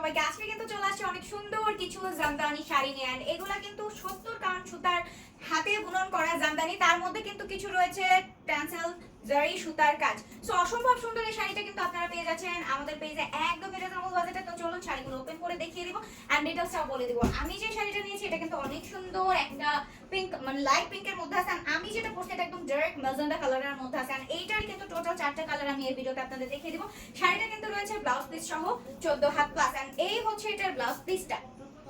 সবাইকে। আজকে কিন্তু চলে আসছে অনেক সুন্দর কিছু জামদানি শাড়ি নিয়ে। এন্ড এগুলা কিন্তু 70 কাউন্ট সুতার হাতে বুনন করা জামদানি, তার মধ্যে কিন্তু কিছু রয়েছে ট্যান্সেল জারি সুতার কাজ। সো অসম্ভব সুন্দর এই শাড়িটা কিন্তু আপনারা পেয়ে যাচ্ছেন আমাদের পেজে একদম রিজনেবল বাজেটে। তো চলুন শাড়িগুলো ওপেন করে দেখিয়ে দিব এন্ড ডিটেইলসটাও বলে দিব। আমি যে শাড়িটা নিয়েছি এটা কিন্তু অনেক সুন্দর একটা পিঙ্ক, মানে লাইট পিঙ্কের মধ্যে আছে। আমি যেটা পরছি এটা একদম ডার্ক ম্যাজেন্ডা কালারের মধ্যে আছে। এন্ড এইটার কিন্তু টোটাল 4টা কালার আমি এই ভিডিওতে আপনাদের দেখিয়ে দিব। শাড়িটা কিন্তু রয়েছে ব্লাউজ পিস সহ 14 হাত প্লাস। এন্ড এই হচ্ছে এটার ব্লাউজ পিসটা,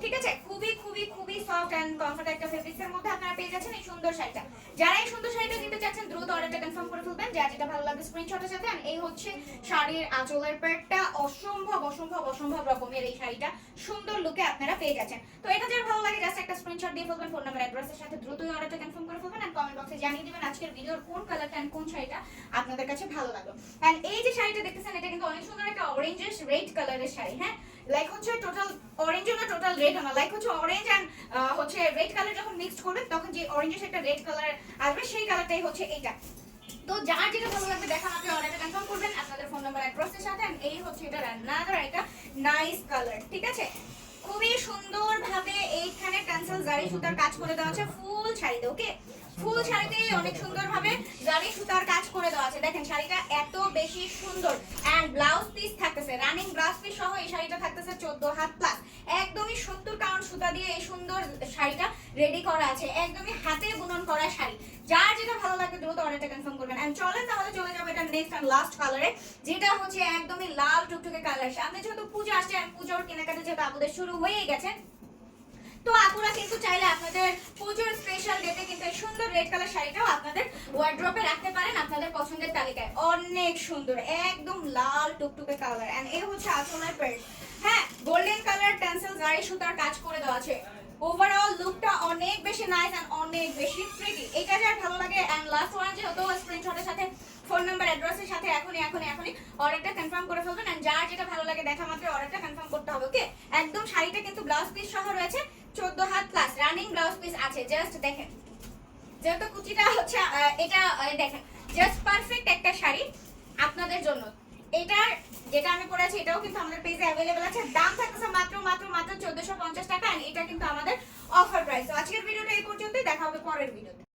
ঠিক আছে? খুবই খুবই খুবই সফট এন্ড কমফর্ট একটা ফেব্রিক্সের মধ্যে আপনারা পেয়ে যাচ্ছেন এই সুন্দর শাড়িটা। যারা এই সুন্দর শাড়িটা নিতে চাচ্ছেন দ্রুত অর্ডারটা কনফার্ম করে ফেলবেন, যার যেটা ভালো লাগবে স্ক্রিনশটের সাথে। আর এই হচ্ছে শাড়ির আঁচলের পার্টটা, অসম্ভব অসম্ভব অসম্ভব রকমের এই শাড়িটা সুন্দর লুকে আপনারা পেয়ে যাচ্ছেন। তো এটা যার ভালো লাগে জাস্ট একটা স্ক্রিনশট দিয়ে ফেলবেন ফোন নাম্বার অ্যাড্রেসের সাথে, দ্রুতই অর্ডারটা কনফার্ম করে ফেলবেন। আর কমেন্ট বক্সে জানিয়ে দিবেন আজকের ভিডিওর কোন কালারটা এন্ড কোন শাড়িটা আপনাদের কাছে ভালো লাগলো। এন্ড এই যে শাড়িটা দেখতেছেন এটা কিন্তু অনেক সুন্দর একটা অরেঞ্জিশ রেড কালারের শাড়ি। হ্যাঁ, লাইক হচ্ছে টোটাল অরেঞ্জ না টোটাল রেড না, লাইক হচ্ছে অরেঞ্জ এন্ড হচ্ছে রেড কালার যখন মিক্সড করবেন তখন যে অরেঞ্জের একটা রেড কালার আসবে সেই কালারটাই হচ্ছে এইটা। তো যার যেটা ভালো লাগবে দেখা মাত্র অর্ডারটা কনফার্ম করবেন আপনাদের ফোন নাম্বার অ্যাড্রেসের সাথে। এন্ড এই হচ্ছে এটা রান্নাদার একটা নাইস কালার, ঠিক আছে? খুবই সুন্দর ভাবে এইখানে ট্যান্সেল জারি সুতার কাজ করে দেওয়া আছে ফুল শাড়িতে। ওকে, ফুল শাড়িতে অনেক সুন্দর ভাবে জারি সুতার কাজ করে দেওয়া আছে। দেখেন শাড়িটা এত বেশি সুন্দর। এন্ড ব্লাউজ পিস থাকতেছে রানিং ব্লাউজ পিস সহ এই শাড়িটা থাকতেছে 14 হাত প্লাস। একদমই 70 কাউন্ট সুতা দিয়ে এই সুন্দর শাড়িটা রেডি করা আছে, একদমই হাতে বুনন করা শাড়ি। যার যেটা ভালো লাগে দ্রুত অর্ডারটা কনফার্ম করবেন। এন্ড চলেন তাহলে চলে যাবো এটা নেক্সট এন্ড লাস্ট কালারে, যেটা হচ্ছে একদমই লাল টুকটুকে কালার। সামনে যেহেতু পূজা আসছে আর পুজোর কেনাকাটা যেহেতু আপুদের শুরু হয়ে গেছে, তো আপুরা কিন্তু চাইলে আপনাদের পুজোর স্পেশাল ডেতে কিন্তু এই সুন্দর রেড কালার শাড়িটাও আপনাদের ওয়ার্ড্রপে রাখতে পারেন আপনাদের পছন্দের তালিকায়। অনেক সুন্দর একদম লাল টুকটুকে কালার। এন্ড এই হচ্ছে আঁচলের প্যান্ট। হ্যাঁ, গোল্ডেন কালার ট্যান্সেল জারি সুতার কাজ করে দেওয়া আছে। ওভারঅল লুকটা অনেক বেশি নাইস এন্ড অনেক বেশি প্রিটি। এটা যার ভালো লাগে এন্ড লাস্ট ওয়ান যেহেতু স্ক্রিনশটের সাথে ফোন নাম্বার অ্যাড্রেসের সাথে এখনই অর্ডারটা কনফার্ম করে ফেলবেন। এন্ড যার যেটা ভালো লাগে দেখা মাত্র অর্ডারটা কনফার্ম করতে হবে। ওকে, একদম শাড়িটা কিন্তু ব্লাউজ পিস সহ রয়েছে 14 had plus, running blouse piece আছে। জাস্ট দেখেন যেহেতু কুচিটা হচ্ছে এটা দেখেন জাস্ট পারফেক্ট একটা শাড়ি আপনাদের জন্য। এটার যেটা আমি পরেছি এটাও কিন্তু আমাদের পেজে अवेलेबल আছে। দাম থাকছে মাত্র মাত্র মাত্র 1450 টাকা। এন্ড এটা কিন্তু আমাদের অফার প্রাইস। তো আজকের ভিডিওটা এই পর্যন্তই, দেখা হবে পরের ভিডিওতে।